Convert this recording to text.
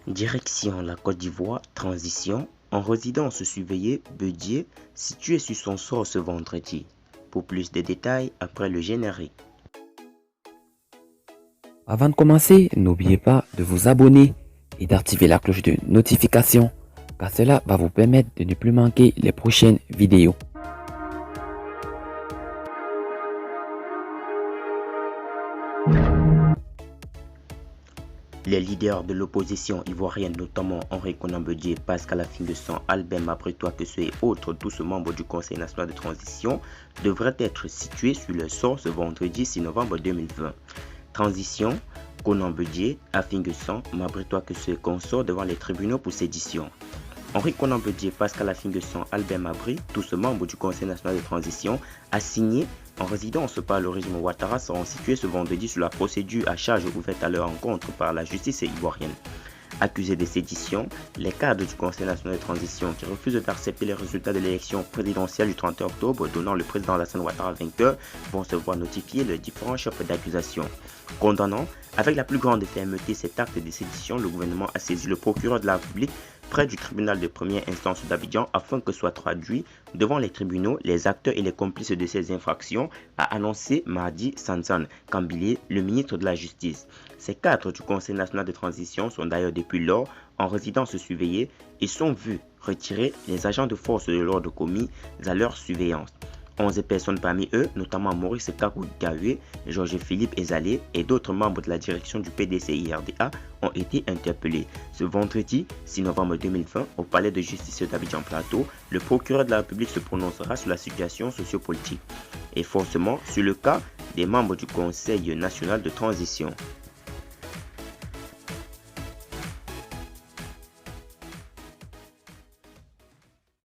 Direction la Côte d'Ivoire, transition, en résidence surveillée, Bédié, situé sur son sort ce vendredi. Pour plus de détails, après le générique. Avant de commencer, n'oubliez pas de vous abonner et d'activer la cloche de notification, car cela va vous permettre de ne plus manquer les prochaines vidéos. Les leaders de l'opposition ivoirienne, notamment Henri Konan Bédié, Pascal Affi-N'Guessan, Albert Mabritois-Kessé et autres, tous membres du Conseil national de transition, devraient être situés sur leur sort ce vendredi 6 novembre 2020. Transition, Konan Bédié, Affi-N'Guessan, Mabritois-Kessé et consorts devant les tribunaux pour sédition. Henri Konan Bédié, Pascal Affi-N'Guessan, Albert Mabry, tous membres du Conseil national de transition, assignés en résidence par le régime Ouattara, seront situés ce vendredi sur la procédure à charge ouverte à leur encontre par la justice ivoirienne. Accusés de sédition, les cadres du Conseil national de transition qui refusent d'accepter les résultats de l'élection présidentielle du 30 octobre donnant le président Alassane Ouattara vainqueur vont se voir notifier les différents chefs d'accusation. Condamnant avec la plus grande fermeté cet acte de sédition, le gouvernement a saisi le procureur de la République près du tribunal de première instance d'Abidjan afin que soient traduits devant les tribunaux les acteurs et les complices de ces infractions, a annoncé mardi Sansan Kambile, le ministre de la Justice. Ces cadres du Conseil national de transition sont d'ailleurs depuis lors en résidence surveillée et sont vus retirer les agents de force de l'ordre commis à leur surveillance. 11 personnes parmi eux, notamment Maurice Kakou-Gahué, Georges-Philippe Ezalé et d'autres membres de la direction du PDC-IRDA ont été interpellés. Ce vendredi 6 novembre 2020, au palais de justice d'Abidjan Plateau, le procureur de la République se prononcera sur la situation sociopolitique et forcément sur le cas des membres du Conseil national de transition.